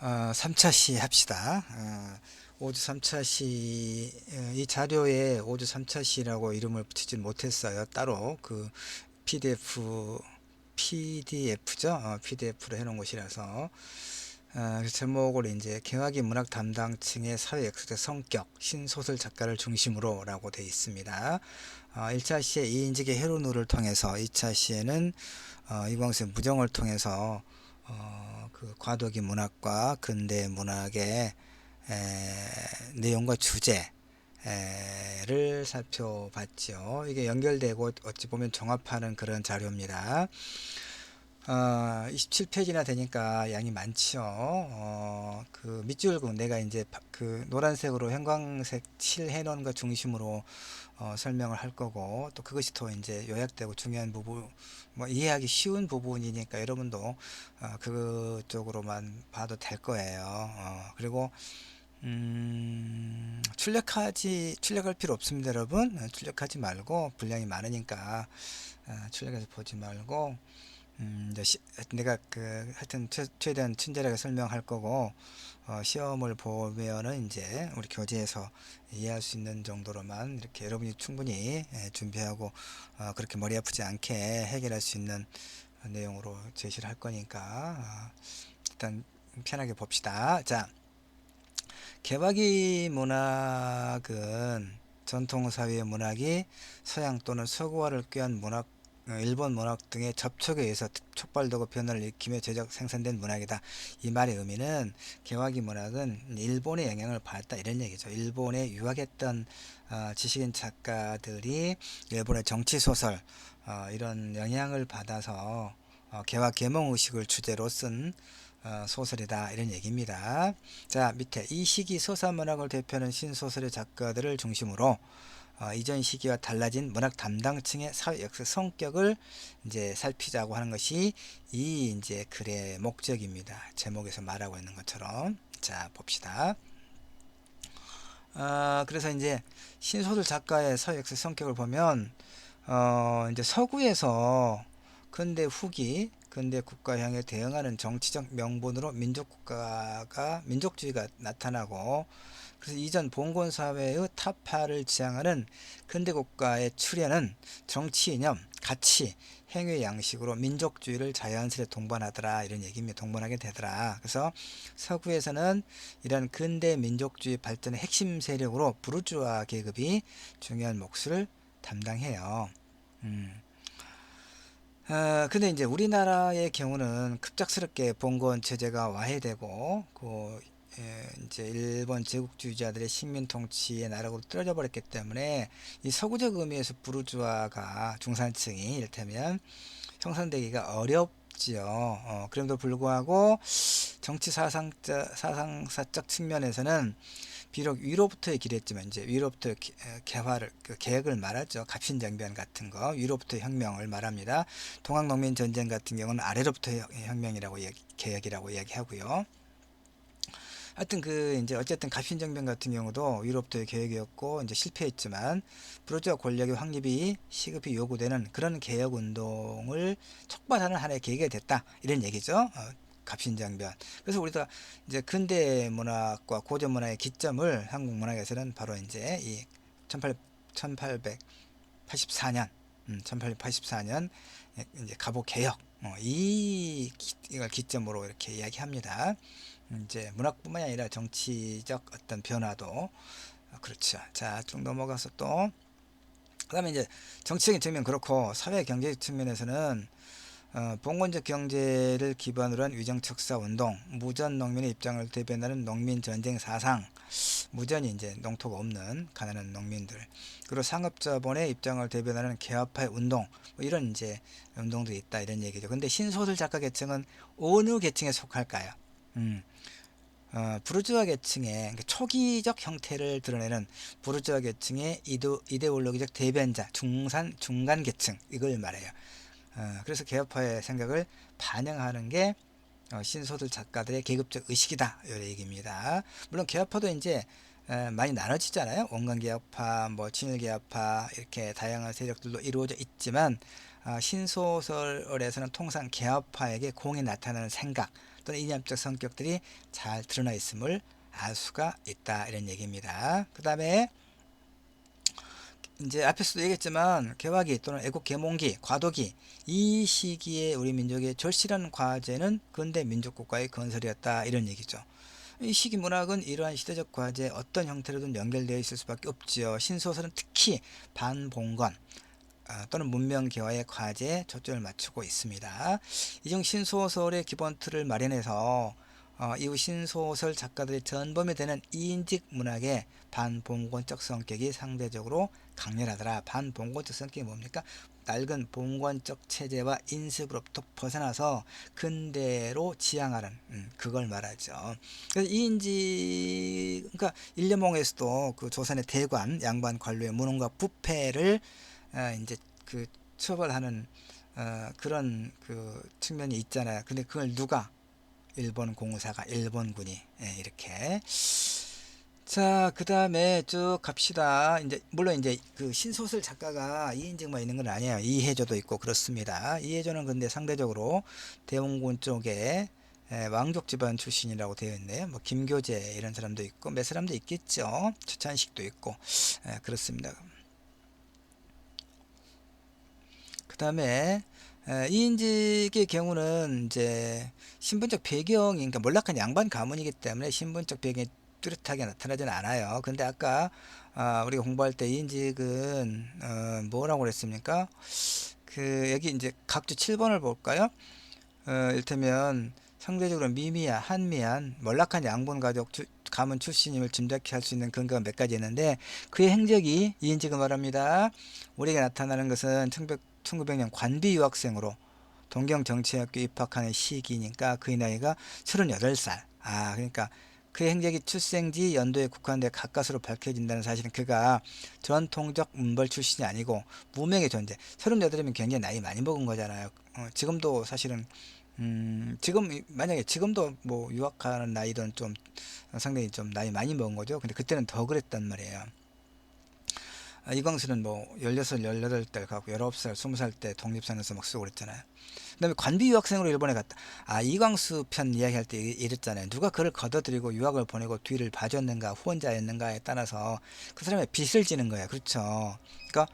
3차 시 합시다. 오주 3차 시, 이 자료에 오주 3차 시라고 이름을 붙이진 못했어요. 따로 그 PDF, PDF죠. PDF로 해놓은 것이라서. 그 제목을 이제 개화기 문학 담당층의 사회 역사적 성격, 신소설 작가를 중심으로라고 되어 있습니다. 1차 시에 이인직의 헤로누를 통해서, 2차 시에는 이광수의 무정을 통해서 그 과도기 문학과 근대 문학의 내용과 주제를 살펴봤죠. 이게 연결되고 어찌 보면 종합하는 그런 자료입니다. 27페이지나 되니까 양이 많죠. 그 밑줄근 내가 이제 그 노란색으로 형광색 칠해 놓은 것 중심으로 설명을 할 거고, 또 그것이 더 이제 요약되고 중요한 부분, 뭐 이해하기 쉬운 부분이니까 여러분도 그쪽으로만 봐도 될 거예요. 그리고 출력할 필요 없습니다, 여러분. 출력하지 말고, 분량이 많으니까 출력해서 보지 말고, 내가 하여튼 최대한 친절하게 설명할 거고, 시험을 보면은 이제 우리 교재에서 이해할 수 있는 정도로만 이렇게 여러분이 충분히 준비하고, 그렇게 머리 아프지 않게 해결할 수 있는 내용으로 제시를 할 거니까, 일단 편하게 봅시다. 자, 개화기 문학은 전통사회의 문학이 서양 또는 서구화를 꾀한 문학, 일본 문학 등의 접촉에 의해서 촉발되고 변화를 일으키며 제작 생산된 문학이다. 이 말의 의미는 개화기 문학은 일본의 영향을 받았다, 이런 얘기죠. 일본에 유학했던 지식인 작가들이 일본의 정치 소설, 이런 영향을 받아서 개화 계몽 의식을 주제로 쓴 소설이다, 이런 얘기입니다. 자, 밑에 이 시기 서사문학을 대표하는 신소설의 작가들을 중심으로 이전 시기와 달라진 문학 담당층의 사회 역사 성격을 이제 살피자고 하는 것이 이 이제 글의 목적입니다. 제목에서 말하고 있는 것처럼. 자, 봅시다. 그래서 이제 신소설 작가의 사회 역사 성격을 보면 이제 서구에서 근대 후기, 근대 국가형에 대응하는 정치적 명분으로 민족주의가 나타나고, 그래서 이전 봉건 사회의 타파를 지향하는 근대 국가의 출현은 정치 이념, 가치, 행위 양식으로 민족주의를 자연스레 동반하더라, 이런 얘기입니다. 동반하게 되더라. 그래서 서구에서는 이런 근대 민족주의 발전의 핵심 세력으로 부르주아 계급이 중요한 몫을 담당해요. 근데 이제 우리나라의 경우는 급작스럽게 봉건 체제가 와해되고, 이제 일본 제국주의자들의 식민 통치의 나락으로 떨어져 버렸기 때문에 이 서구적 의미에서 부르주아가, 중산층이 이를테면 형성되기가 어렵지요. 그럼에도 불구하고 정치 사상사적 측면에서는 비록 위로부터의 길이었지만, 이제 위로부터 개화를, 개혁을 말하죠. 갑신정변 같은 거, 위로부터 혁명을 말합니다. 동학농민전쟁 같은 경우는 아래로부터 혁명이라고 개혁이라고 이야기하고요. 하여튼 이제 어쨌든 갑신정변 같은 경우도 위로부터의 개혁이었고 이제 실패했지만, 부르주아 권력의 확립이 시급히 요구되는 그런 개혁 운동을 촉발하는 하나의 계기가 됐다, 이런 얘기죠. 갑신정변. 그래서 우리가 이제 근대 문학과 고전 문학의 기점을 한국 문학에서는 바로 이제 이 1884년, 1884년 이제 갑오 개혁, 이걸 기점으로 이렇게 이야기합니다. 이제 문학뿐만이 아니라 정치적 어떤 변화도 그렇죠. 자, 쭉 넘어가서 또 그다음에 이제 정치적인 측면 그렇고, 사회 경제적 측면에서는 봉건적 경제를 기반으로 한 위정척사 운동, 무전 농민의 입장을 대변하는 농민 전쟁 사상, 무전이 이제 농토가 없는 가난한 농민들, 그리고 상업자본의 입장을 대변하는 개화파의 운동, 뭐 이런 이제 운동들이 있다, 이런 얘기죠. 근데 신소설 작가 계층은 어느 계층에 속할까요? 부르주아 계층의, 그러니까 초기적 형태를 드러내는 부르주아 계층의 이데올로기적 대변자, 중간 계층, 이걸 말해요. 그래서 개혁파의 생각을 반영하는 게 신소설 작가들의 계급적 의식이다, 이 얘기입니다. 물론 개혁파도 이제 많이 나눠지잖아요. 원광개혁파, 뭐 친일개혁파, 이렇게 다양한 세력들로 이루어져 있지만, 신소설에서는 통상 개혁파에게 공이 나타나는 생각, 또는 이념적 성격들이 잘 드러나 있음을 알 수가 있다 이런 얘기입니다. 그 다음에 이제 앞에서도 얘기했지만 개화기 또는 애국 계몽기, 과도기 이 시기에 우리 민족의 절실한 과제는 근대 민족국가의 건설이었다 이런 얘기죠. 이 시기 문학은 이러한 시대적 과제에 어떤 형태로든 연결되어 있을 수밖에 없지요. 신소설은 특히 반봉건 또는 문명개화의 과제에 초점을 맞추고 있습니다. 이 중 신소설의 기본 틀을 마련해서 이후 신소설 작가들의 전범이 되는 이인직 문학의 반봉건적 성격이 상대적으로 강렬하더라. 반봉건적 성격이 뭡니까? 낡은 봉건적 체제와 인습으로부터 벗어나서 근대로 지향하는 그걸 말하죠. 그래서 이인직 그러니까 일려몽에서도 그 조선의 대관 양반 관료의 무능과 부패를 이제 그 처벌하는 그런 그 측면이 있잖아요. 근데 그걸 누가 일본 공사가 일본군이 이렇게 자, 그 다음에 쭉 갑시다. 이제 물론 이제 그 신소설 작가가 이인직만 있는 건 아니에요. 이해조도 있고 그렇습니다. 이해조는 근데 상대적으로 대원군 쪽에 왕족 집안 출신이라고 되어 있네요. 뭐 김교재 이런 사람도 있고 몇 사람도 있겠죠. 추찬식도 있고 그렇습니다. 그 다음에 이인직의 경우는 이제 신분적 배경이 그러니까 몰락한 양반 가문이기 때문에 신분적 배경이 뚜렷하게 나타나지는 않아요. 근데 아까 우리가 공부할 때 이인직은 뭐라고 그랬습니까? 그 여기 이제 각주 7번을 볼까요? 이를테면 상대적으로 미미한 한미한 몰락한 양분 가족 가문 출신임을 짐작케 할 수 있는 근거가 몇 가지 있는데 그의 행적이 이인직은 말합니다. 우리에게 나타나는 것은 1900년 관비 유학생으로 동경정치학교 입학하는 시기니까 그의 나이가 38살. 그러니까 그의 행적이 출생지 연도에 국한돼 가까스로 밝혀진다는 사실은 그가 전통적 문벌 출신이 아니고 무명의 존재. 38이면 굉장히 나이 많이 먹은 거잖아요. 지금도 사실은 지금 만약에 지금도 뭐 유학하는 나이든 좀 상당히 좀 나이 많이 먹은 거죠. 근데 그때는 더 그랬단 말이에요. 이광수는 뭐 16, 18때 가고 19살, 20살 때 독립선에서 막 쓰고 그랬잖아요. 그 다음에 관비 유학생으로 일본에 갔다. 이광수 편 이야기할 때 이랬잖아요. 누가 그를 걷어들이고 유학을 보내고 뒤를 봐줬는가 후원자였는가에 따라서 그 사람의 빚을 지는 거예요. 그렇죠. 그러니까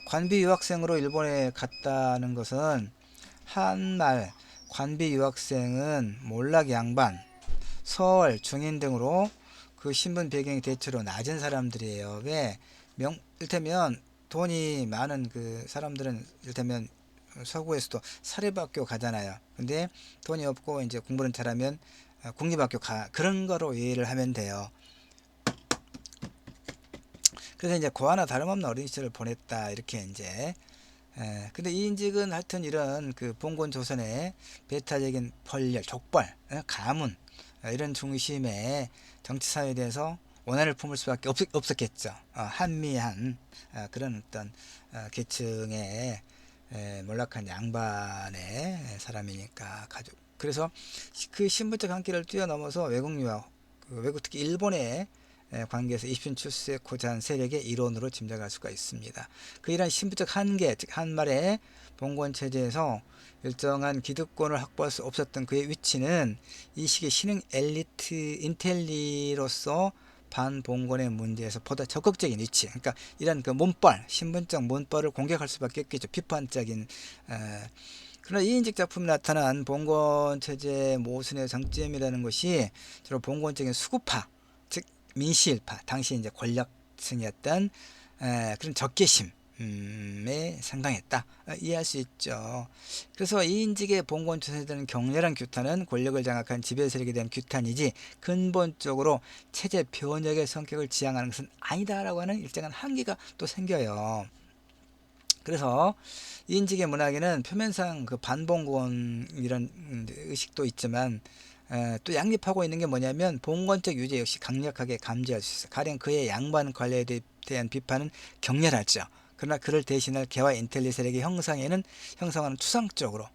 관비 유학생으로 일본에 갔다는 것은 한말 관비 유학생은 몰락 양반, 서울, 중인 등으로 그 신분 배경이 대체로 낮은 사람들이에요. 왜? 일테면 돈이 많은 그 사람들은 일테면 서구에서도 사립학교 가잖아요. 근데 돈이 없고 이제 공부는 잘하면 국립학교 가. 그런 거로 이해를 하면 돼요. 그래서 이제 고아나 다름없는 어린 시절을 보냈다. 이렇게 이제 근데 이인직은 하여튼 이런 그 봉건 조선의 배타적인 벌열, 족벌, 가문 이런 중심의 정치사회에 대해서 원한을 품을 수밖에 없었겠죠. 한미한 그런 어떤 계층의 몰락한 양반의 사람이니까 가족. 그래서 그 신분적 한계를 뛰어넘어서 외국 유학, 외국 특히 일본의 관계에서 입신 출세 고자한 세력의 일원으로 짐작할 수가 있습니다. 그 이러한 신분적 한계, 즉 한말의 봉건 체제에서 일정한 기득권을 확보할 수 없었던 그의 위치는 이 시기 신흥 엘리트 인텔리로서 반봉건의 문제에서 보다 적극적인 위치, 그러니까 이런 그 문벌, 신분적 문벌을 공격할 수밖에 없겠죠. 비판적인. 그러나 이인직 작품에 나타난 봉건 체제 모순의 정점이라는 것이 주로 봉건적인 수구파, 즉 민시일파, 당시 이제 권력층이었던 그런 적개심에 상당했다. 이해할 수 있죠. 그래서 이인직의 봉건 체제에 대한 격렬한 규탄은 권력을 장악한 지배 세력에 대한 규탄이지 근본적으로 체제 변혁의 성격을 지향하는 것은 아니다라고 하는 일정한 한계가 또 생겨요. 그래서 이인직의 문학에는 표면상 그 반봉건 이런 의식도 있지만 또 양립하고 있는 게 뭐냐면 봉건적 유죄 역시 강력하게 감지할 수 있어요. 가령 그의 양반 관례에 대한 비판은 격렬하죠. 그러나 그를 대신할 개화 인텔리 세력의 형성하는 추상적으로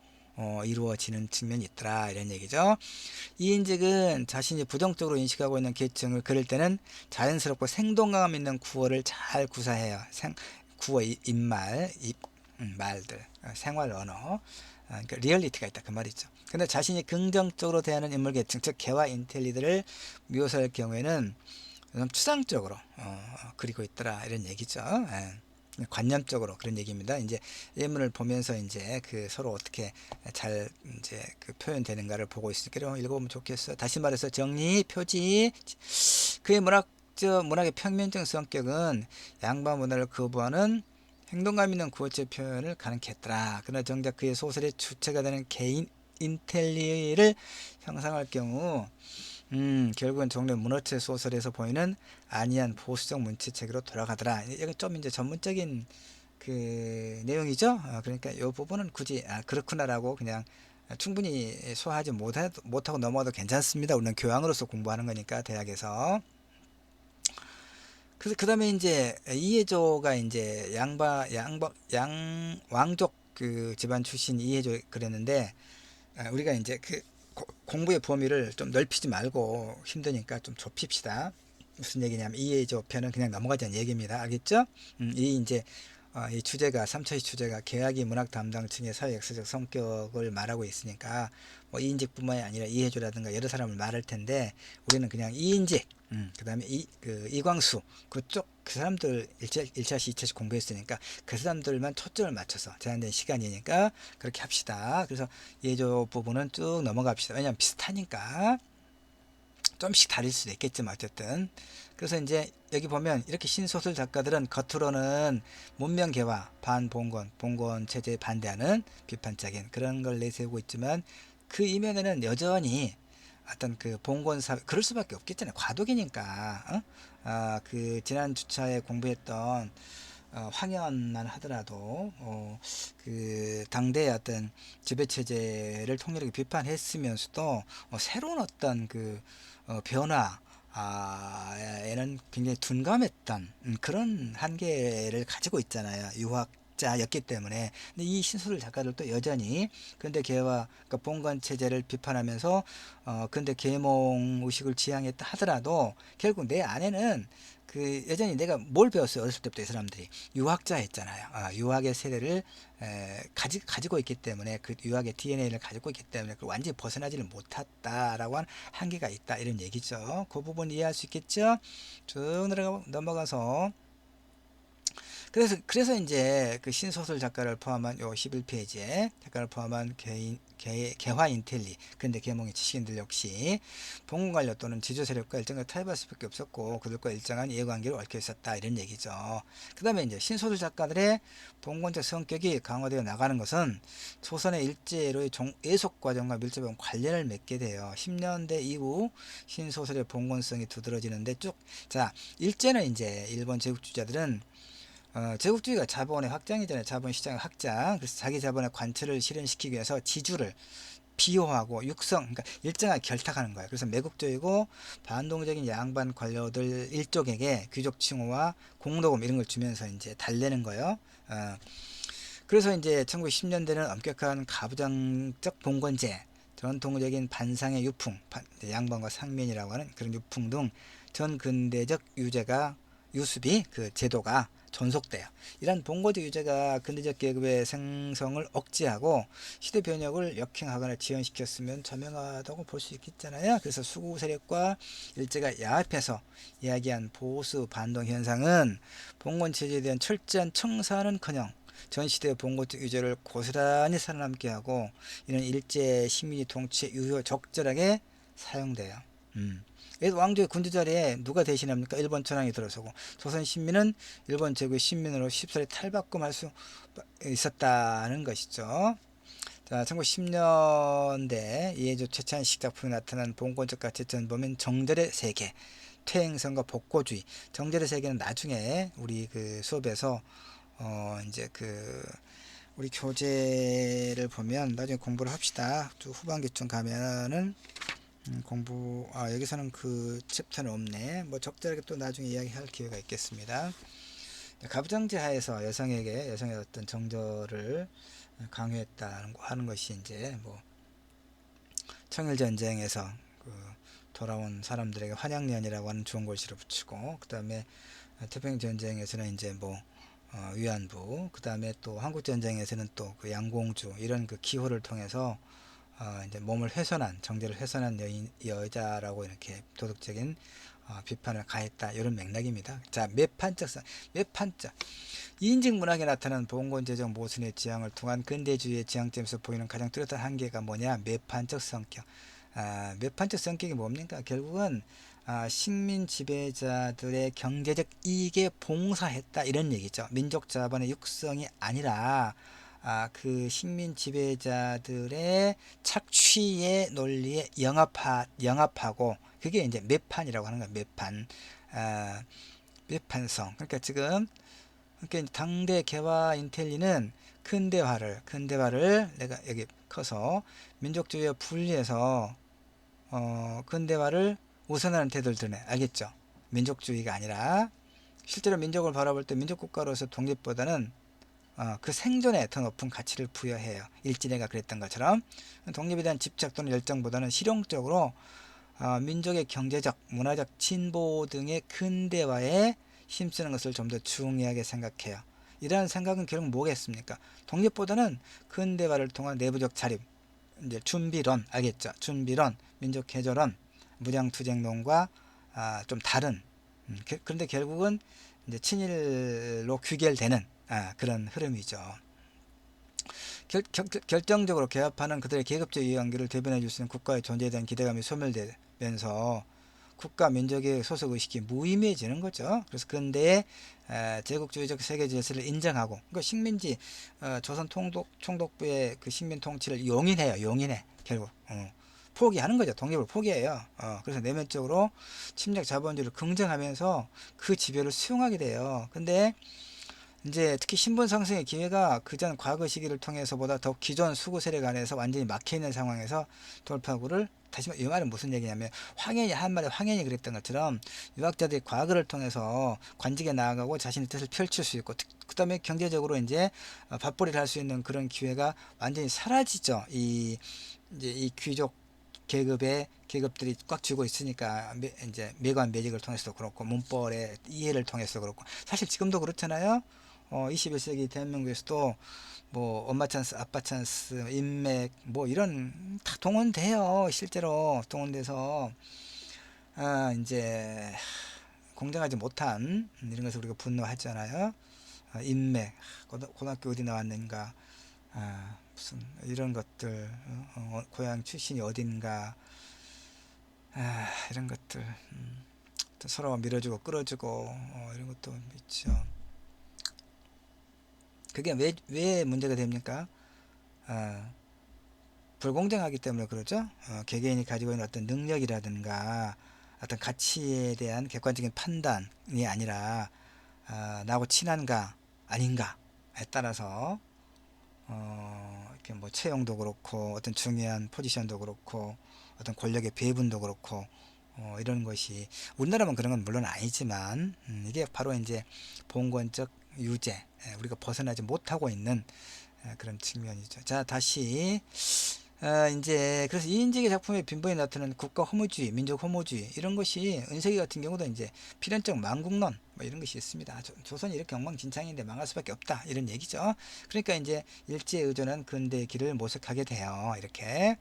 이루어지는 측면이 있더라 이런 얘기죠. 이인직은 자신이 부정적으로 인식하고 있는 계층을 그릴 때는 자연스럽고 생동감 있는 구어를 잘 구사해요. 구어, 입말, 말들, 생활 언어, 그러니까 리얼리티가 있다 그 말이죠. 근데 자신이 긍정적으로 대하는 인물 계층, 즉 개와 인텔리들을 묘사할 경우에는 좀 추상적으로 그리고 있더라 이런 얘기죠. 예. 관념적으로 그런 얘기입니다. 이제 예문을 보면서 이제 그 서로 어떻게 잘 이제 그 표현되는가를 보고 있으니까 읽어보면 좋겠어. 다시 말해서 정리, 표지, 그의 문학의 평면적 성격은 양반 문화를 거부하는 행동감 있는 구어체 표현을 가능했더라. 그러나 정작 그의 소설의 주체가 되는 개인 인텔리를 형상할 경우 결국은 종래 문어체 소설에서 보이는 안이한 보수적 문체체계로 돌아가더라. 이건 좀 이제 전문적인 그 내용이죠. 그러니까 이 부분은 굳이 그렇구나라고 그냥 충분히 소화하지 못하고 넘어가도 괜찮습니다. 우리는 교양으로서 공부하는 거니까 대학에서. 그래서 그다음에 이제 이해조가 이제 양 왕족 그 집안 출신 이해조 그랬는데 우리가 이제 그 공부의 범위를 좀 넓히지 말고 힘드니까 좀 좁힙시다. 무슨 얘기냐면 이해조 편은 그냥 넘어가자는 얘기입니다. 알겠죠? 이 이제 이 주제가 3처의 주제가 계약이 문학 담당층의 사회 역사적 성격을 말하고 있으니까 뭐 이인직뿐만이 아니라 이해조라든가 여러 사람을 말할 텐데 우리는 그냥 이인직, 그다음에 이광수 그쪽 그 사람들 1차시 2차시 공부했으니까 그 사람들만 초점을 맞춰서 제한된 시간이니까 그렇게 합시다. 그래서 이해조 부분은 쭉 넘어갑시다. 왜냐하면 비슷하니까. 좀씩 다를 수도 있겠지만 어쨌든 그래서 이제 여기 보면 이렇게 신소설 작가들은 겉으로는 문명개화 반봉건 체제에 반대하는 비판적인 그런 걸 내세우고 있지만 그 이면에는 여전히 어떤 그 봉건 사회 그럴 수밖에 없겠잖아요. 과도기니까. 그 지난 주차에 공부했던 황현만 하더라도 그 당대의 어떤 지배체제를 통렬하게 비판했으면서도 새로운 어떤 그 변화에는 굉장히 둔감했던 그런 한계를 가지고 있잖아요. 유학자였기 때문에. 근데 이 신소설 작가들도 여전히 근대 개화, 그러니까 봉건 체제를 비판하면서 근대 계몽 의식을 지향했다 하더라도 결국 내 안에는 그 여전히 내가 뭘 배웠어요? 어렸을 때부터 이 사람들이 유학자였잖아요. 유학의 세대를 가지고 있기 때문에 그 유학의 DNA를 가지고 있기 때문에 그 완전히 벗어나지를 못했다라고 하는 한계가 있다 이런 얘기죠. 그 부분 이해할 수 있겠죠? 쭉 넘어가서 그래서 이제 그 신소설 작가를 포함한 요 11페이지에 작가를 포함한 개화 인텔리 근대 계몽의 지식인들 역시 봉건 관료 또는 지조 세력과 일정하게 타협할 수밖에 없었고 그들과 일정한 이해관계를 얽혀 있었다 이런 얘기죠. 그 다음에 이제 신소설 작가들의 봉건적 성격이 강화되어 나가는 것은 소선의 일제로의 예속 과정과 밀접한 관련을 맺게 돼요. 10년대 이후 신소설의 봉건성이 두드러지는데 자 일제는 이제 일본 제국주의자들은 제국주의가 자본의 확장이잖아요. 자본 시장의 확장. 그래서 자기 자본의 관철을 실현시키기 위해서 지주를 비호하고 육성, 그러니까 일정하게 결탁하는 거예요. 그래서 매국적이고 반동적인 양반 관료들 일족에게 귀족 칭호와 공로금 이런 걸 주면서 이제 달래는 거예요. 그래서 이제 1910년대는 엄격한 가부장적 봉건제, 전통적인 반상의 유풍, 양반과 상면이라고 하는 그런 유풍 등 전근대적 유습이 그 제도가 존속돼요. 이런 봉건적 유제가 근대적 계급의 생성을 억제하고 시대 변혁을 역행하거나 지연시켰으면 자명하다고 볼 수 있겠잖아요. 그래서 수구 세력과 일제가 야합해서 이야기한 보수 반동 현상은 봉건 체제에 대한 철저한 청산은커녕 전 시대의 봉건적 유제를 고스란히 살아남게 하고 이는 일제 식민지 통치에 유효 적절하게 사용돼요. 왕조의 군주 자리에 누가 대신합니까? 일본 천황이 들어서고 조선 신민은 일본 제국의 신민으로 쉽사리 탈바꿈할 수 있었다는 것이죠. 자, 1910년대 이해조 최찬식 작품에 나타난 봉건적 가치 전범인 정절의 세계, 퇴행성과 복고주의. 정절의 세계는 나중에 우리 그 수업에서 이제 그 우리 교재를 보면 나중에 공부를 합시다. 쭉 후반기쯤 가면은 여기서는 그 챕터는 없네. 뭐 적절하게 또 나중에 이야기할 기회가 있겠습니다. 가부장제 하에서 여성의 어떤 정절을 강요했다는 하는 것이 이제 뭐 청일전쟁에서 그 돌아온 사람들에게 환양년이라고 하는 좋은 글씨를 붙이고 그 다음에 태평전쟁에서는 이제 뭐 위안부 그 다음에 또 한국전쟁에서는 또 그 양공주 이런 그 기호를 통해서 이제 몸을 훼손한, 정제를 훼손한 여자라고 이렇게 도덕적인 비판을 가했다, 이런 맥락입니다. 자, 매판적 이인직 문학에 나타난 봉건제적 모순의 지향을 통한 근대주의의 지향점에서 보이는 가장 뚜렷한 한계가 뭐냐? 매판적 성격. 매판적 성격이 뭡니까? 결국은 식민 지배자들의 경제적 이익에 봉사했다, 이런 얘기죠. 민족 자본의 육성이 아니라 그 식민 지배자들의 착취의 논리에 영합하고, 그게 이제 매판이라고 하는 거야. 매판. 매판성. 그러니까 지금, 그러니까 당대 개화 인텔리는 근대화를 내가 여기 커서 민족주의와 분리해서 근대화를 우선하는 태도를 드러내. 알겠죠? 민족주의가 아니라 실제로 민족을 바라볼 때 민족국가로서 독립보다는 그 생존에 더 높은 가치를 부여해요. 일진회가 그랬던 것처럼 독립에 대한 집착 또는 열정보다는 실용적으로 민족의 경제적, 문화적 진보 등의 근대화에 힘쓰는 것을 좀 더 중요하게 생각해요. 이러한 생각은 결국 뭐겠습니까? 독립보다는 근대화를 통한 내부적 자립, 이제 준비론, 알겠죠? 준비론, 민족 개조론, 무장투쟁론과 좀 다른, 그런데 결국은 이제 친일로 귀결되는 그런 흐름이죠. 결정적으로 개합하는 그들의 계급적 이해관계를 대변해 줄 수 있는 국가의 존재에 대한 기대감이 소멸되면서 국가 민족의 소속 의식이 무의미해지는 거죠. 그래서 근대의 제국주의적 세계 질서를 인정하고, 그러니까 식민지 조선 총독부의 그 식민 통치를 용인해 결국 포기하는 거죠. 독립을 포기해요. 그래서 내면적으로 침략 자본주의를 긍정하면서 그 지배를 수용하게 돼요. 근데 이제 특히 신분 상승의 기회가 그전 과거 시기를 통해서보다 더 기존 수구 세력 안에서 완전히 막혀있는 상황에서 돌파구를, 다시 이 말은 무슨 얘기냐면, 황현이 그랬던 것처럼 유학자들이 과거를 통해서 관직에 나아가고 자신의 뜻을 펼칠 수 있고, 그 다음에 경제적으로 이제 밥벌이를 할 수 있는 그런 기회가 완전히 사라지죠. 이제 이 귀족 계급들이 꽉 쥐고 있으니까, 이제 매관 매직을 통해서도 그렇고 문벌의 이해를 통해서 그렇고, 사실 지금도 그렇잖아요. 21세기 대한민국에서도 뭐 엄마 찬스, 아빠 찬스, 인맥 뭐 이런 다 동원돼요. 실제로 동원돼서 이제 공정하지 못한 이런 것을 우리가 분노하잖아요. 인맥, 고등학교 어디 나왔는가, 무슨 이런 것들, 고향 출신이 어딘가, 이런 것들, 서로 밀어주고 끌어주고 이런 것도 있죠. 그게 왜 문제가 됩니까? 불공정하기 때문에 그러죠. 개개인이 가지고 있는 어떤 능력이라든가 어떤 가치에 대한 객관적인 판단이 아니라 나하고 친한가 아닌가에 따라서 이렇게 뭐 채용도 그렇고 어떤 중요한 포지션도 그렇고 어떤 권력의 배분도 그렇고 이런 것이, 우리나라만 그런 건 물론 아니지만 이게 바로 이제 봉건적 유제, 우리가 벗어나지 못하고 있는 그런 측면이죠. 자, 다시 이제 그래서 이인직의 작품에 빈번히 나타나는 국가 허무주의, 민족 허무주의, 이런 것이 은세기 같은 경우도 이제 필연적 망국론 뭐 이런 것이 있습니다. 조선이 이렇게 엉망진창인데 망할 수밖에 없다, 이런 얘기죠. 그러니까 이제 일제에 의존한 근대의 길을 모색하게 돼요. 이렇게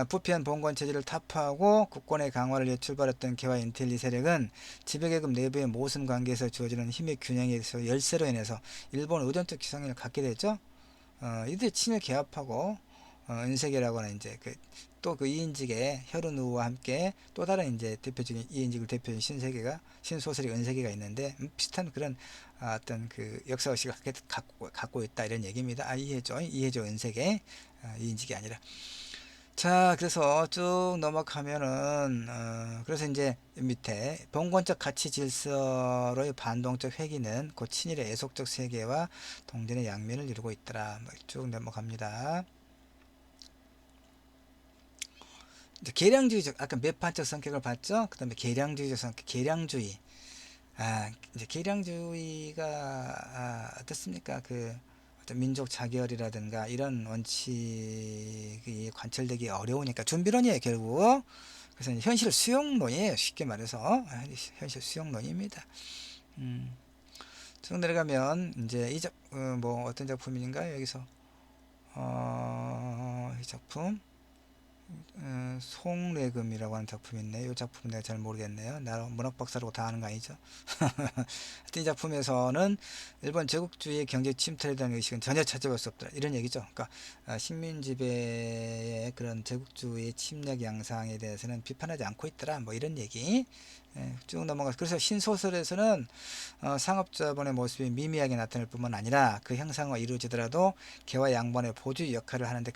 부패한 봉건 체제를 타파하고 국권의 강화를 위해 출발했던 개화 인텔리 세력은 지배계급 내부의 모순 관계에서 주어지는 힘의 균형에서 열세로 인해서 일본 의존적 기성을 갖게 되죠. 이들이 친일 개합하고 은세계라고 하는 이제 또 그 이인직의 혈흔우와 함께 또 다른 이제 대표적인 이인직을 대표하는 신소설이 은세계가 있는데, 비슷한 그런 어떤 그 역사의식을 갖고 있다, 이런 얘기입니다. 이해죠 은세계, 이인직이 아니라. 자, 그래서 쭉 넘어가면은 그래서 이제 밑에 봉건적 가치 질서로의 반동적 회귀는 곧 친일의 애속적 세계와 동전의 양면을 이루고 있더라. 쭉 넘어갑니다. 계량주의적, 아까 매판적 성격을 봤죠? 그 다음에 계량주의적 성격, 계량주의. 이제 계량주의가 어떻습니까? 그 어떤 민족 자결이라든가 이런 원칙이 관철되기 어려우니까 준비론이에요, 결국. 그래서 현실 수용론이에요, 쉽게 말해서. 현실 수용론입니다. 쭉 내려가면 이제 뭐 어떤 작품인가요? 여기서 이 작품 송래금이라고 하는 작품이 있네요. 이 작품 내가 잘 모르겠네요. 나 문학 박사라고 다 아는 거 아니죠? 하여튼 이 작품에서는 일본 제국주의의 경제 침투에 대한 의식은 전혀 찾아볼 수 없더라, 이런 얘기죠. 그러니까 식민 지배의 그런 제국주의 침략 양상에 대해서는 비판하지 않고 있더라, 뭐 이런 얘기. 쭉 넘어가서, 그래서 신소설에서는 상업자본의 모습이 미미하게 나타날 뿐만 아니라 그 형상화 이루어지더라도 개와 양반의 보조 역할을 하는데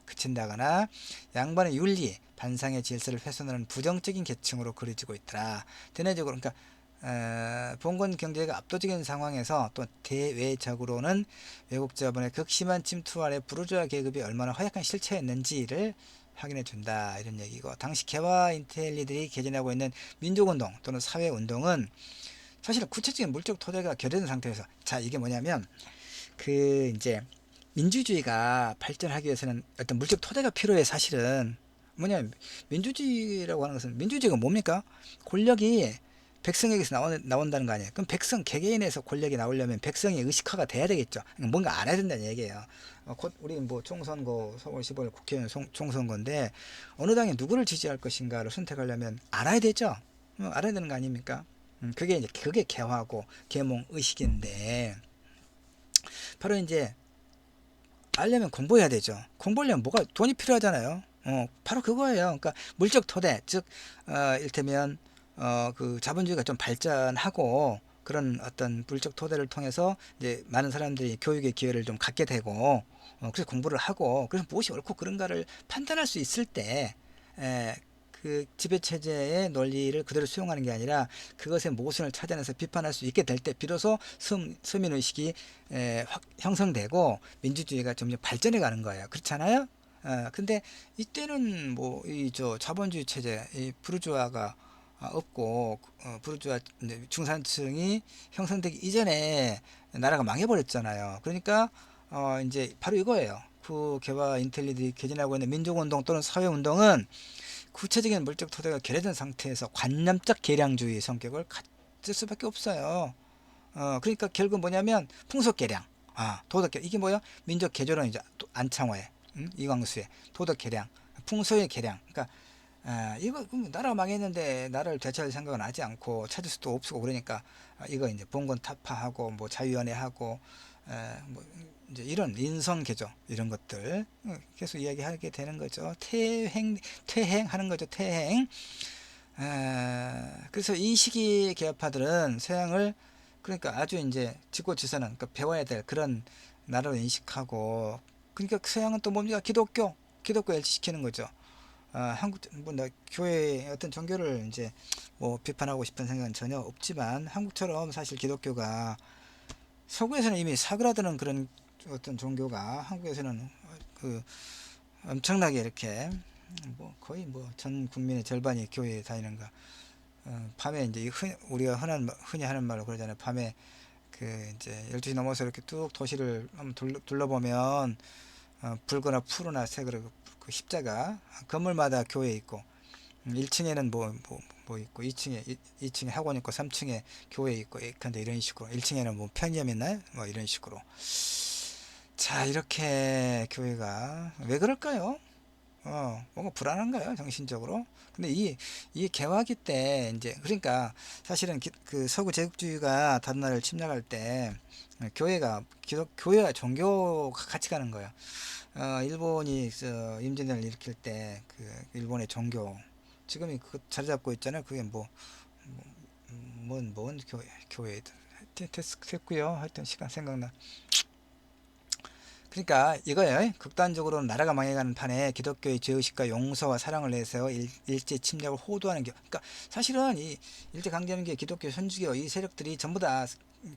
그친다거나 양반의 윤리, 반상의 질서를 훼손하는 부정적인 계층으로 그려지고 있더라. 대내적으로, 그러니까 봉건 경제가 압도적인 상황에서 또 대외적으로는 외국 자본의 극심한 침투 아래 부르주아 계급이 얼마나 허약한 실체였는지를 확인해 준다, 이런 얘기고, 당시 개화 인텔리들이 개진하고 있는 민족운동 또는 사회운동은 사실은 구체적인 물적 토대가 결여된 상태에서, 자, 이게 뭐냐면 이제 민주주의가 발전하기 위해서는 어떤 물적 토대가 필요해. 사실은 뭐냐면, 민주주의라고 하는 것은, 민주주의가 뭡니까? 권력이 백성에게서 나온다는 거 아니에요. 그럼 백성 개개인에서 권력이 나오려면 백성이 의식화가 돼야 되겠죠. 뭔가 알아야 된다는 얘기예요. 곧 우리 뭐 총선거, 4월 15일 국회의원 총선거인데 어느 당이 누구를 지지할 것인가를 선택하려면 알아야 되죠. 알아야 되는 거 아닙니까? 그게 개화고 계몽 의식인데, 바로 이제 알려면 공부해야 되죠. 공부하려면 뭐가 돈이 필요하잖아요. 바로 그거예요. 그러니까 물적 토대, 즉 일테면 그 자본주의가 좀 발전하고 그런 어떤 물적 토대를 통해서 이제 많은 사람들이 교육의 기회를 좀 갖게 되고, 그래서 공부를 하고, 그래서 무엇이 옳고 그른가를 판단할 수 있을 때, 그 지배체제의 논리를 그대로 수용하는 게 아니라 그것의 모순을 찾아내서 비판할 수 있게 될 때 비로소 서민의식이 형성되고 민주주의가 점점 발전해 가는 거예요. 그렇잖아요? 근데 이때는 뭐 이 저 자본주의 체제, 이 부르주아가 없고, 부르주아 중산층이 형성되기 이전에 나라가 망해버렸잖아요. 그러니까 이제 바로 이거예요. 그 개화 인텔리들이 개진하고 있는 민족운동 또는 사회운동은 구체적인 물적 토대가 결여된 상태에서 관념적 계량주의 성격을 갖을 수밖에 없어요. 그러니까 결국 뭐냐면 풍속 계량, 도덕 계량. 이게 뭐야? 민족 개조론, 이제 안창호의, 이광수의 도덕 계량, 풍소의 계량. 그러니까 이거 나라가 망했는데 나라를 되찾을 생각은 하지 않고 찾을 수도 없고, 그러니까 이거 이제 봉건 타파하고 뭐 자유연애 하고, 뭐 이제 이런 인성 개조, 이런 것들 계속 이야기하게 되는 거죠. 퇴행하는 거죠. 퇴행. 그래서 이 시기 개혁파들은 서양을, 그러니까 아주 이제 지고지선은, 그러니까 배워야 될 그런 나라로 인식하고, 그러니까 서양은 또 뭡니까? 기독교 일치시키는 거죠. 한국 뭐 교회 어떤 종교를 이제 뭐 비판하고 싶은 생각은 전혀 없지만, 한국처럼 사실 기독교가 서구에서는 이미 사그라드는 그런 어떤 종교가 한국에서는 그 엄청나게 이렇게 뭐 거의 뭐 전 국민의 절반이 교회에 다니는가. 밤에 이제 우리가 흔히 하는 말로 그러잖아요. 밤에 그 이제 12시 넘어서 이렇게 뚝 도시를 한번 둘러보면 붉거나 푸르나 색으로 그 십자가, 건물마다 교회 있고, 1층에는 뭐 있고, 2층에 학원 있고, 3층에 교회 있고, 근데 이런 식으로, 1층에는 뭐 편의점 있나요? 뭐 이런 식으로. 자, 이렇게 교회가 왜 그럴까요? 뭔가 불안한가요, 정신적으로? 근데 이 개화기 때 이제, 그러니까 사실은 그 서구 제국주의가 다른 나라를 침략할 때 교회가 종교가 같이 가는 거예요. 일본이 임진왜란을 일으킬 때 그 일본의 종교, 지금이 그 자리 잡고 있잖아요. 그게 뭔 교회든 됐고요. 하여튼 시간 생각나. 그러니까 이거예요. 극단적으로 나라가 망해가는 판에 기독교의 죄의식과 용서와 사랑을 내세워 일제 침략을 호도하는 그러니까 사실은 이 일제 강점기, 기독교, 선주교 이 세력들이 전부 다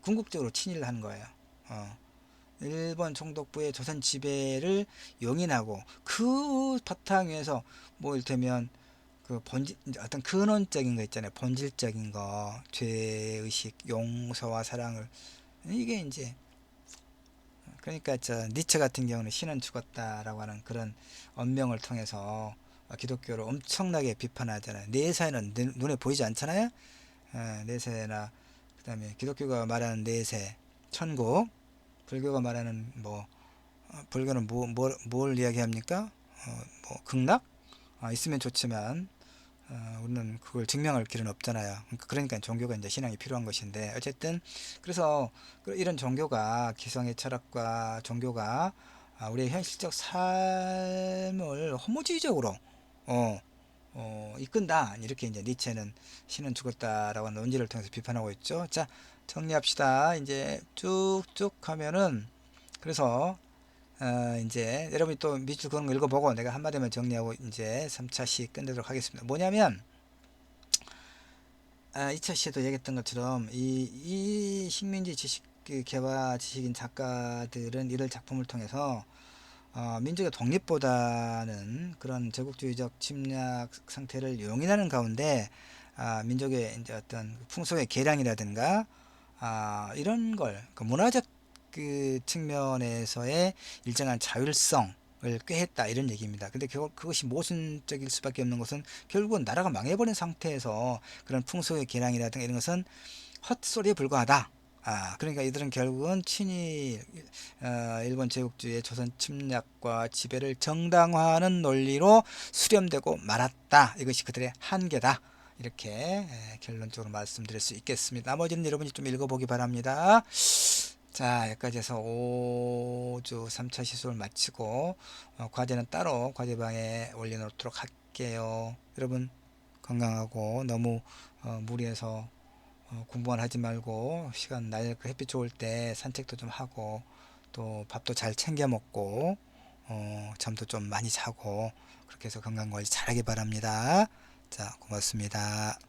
궁극적으로 친일을 하는 거예요. 일본 총독부의 조선 지배를 용인하고, 그 바탕 위에서 뭐 이를테면 그 어떤 근원적인 거 있잖아요. 본질적인 거, 죄의식, 용서와 사랑을, 이게 이제, 그러니까 저 니체 같은 경우는 신은 죽었다라고 하는 그런 언명을 통해서 기독교를 엄청나게 비판하잖아요. 내세는 눈에 보이지 않잖아요. 내세나 그다음에 기독교가 말하는 내세, 천국, 불교가 말하는 뭐 불교는 뭘 이야기합니까? 뭐 극락? 있으면 좋지만 우리는 그걸 증명할 길은 없잖아요. 그러니까 종교가 이제 신앙이 필요한 것인데 어쨌든 그래서 이런 종교가 기성의 철학과 종교가 우리의 현실적 삶을 허무주의적으로 어, 이끈다. 이렇게 이제 니체는 신은 죽었다라고 하는 논지를 통해서 비판하고 있죠. 자, 정리합시다. 이제 쭉쭉 하면은 그래서 이제 여러분이 또 밑줄 그런 거 읽어보고 내가 한마디만 정리하고 이제 3차 시 끝내도록 하겠습니다. 뭐냐면 2차 시에도 얘기했던 것처럼 이 식민지 지식 그 개화 지식인 작가들은 이를 작품을 통해서 민족의 독립보다는 그런 제국주의적 침략 상태를 용인하는 가운데 민족의 이제 어떤 풍속의 개량이라든가 이런 걸 그 문화적 그 측면에서의 일정한 자율성을 꾀했다 이런 얘기입니다. 근데 그것이 모순적일 수밖에 없는 것은 결국은 나라가 망해버린 상태에서 그런 풍속의 개량이라든가 이런 것은 헛소리에 불과하다. 그러니까 이들은 결국은 친위 일본 제국주의의 조선 침략과 지배를 정당화하는 논리로 수렴되고 말았다. 이것이 그들의 한계다. 이렇게 결론적으로 말씀드릴 수 있겠습니다. 나머지는 여러분이 좀 읽어보기 바랍니다. 자, 여기까지 해서 5주 3차 시술을 마치고 과제는 따로 과제방에 올려놓도록 할게요. 여러분 건강하고 너무 무리해서 공부만 하지 말고 시간 날 햇빛 좋을 때 산책도 좀 하고 또 밥도 잘 챙겨 먹고 잠도 좀 많이 자고 그렇게 해서 건강 관리 잘하기 바랍니다. 자, 고맙습니다.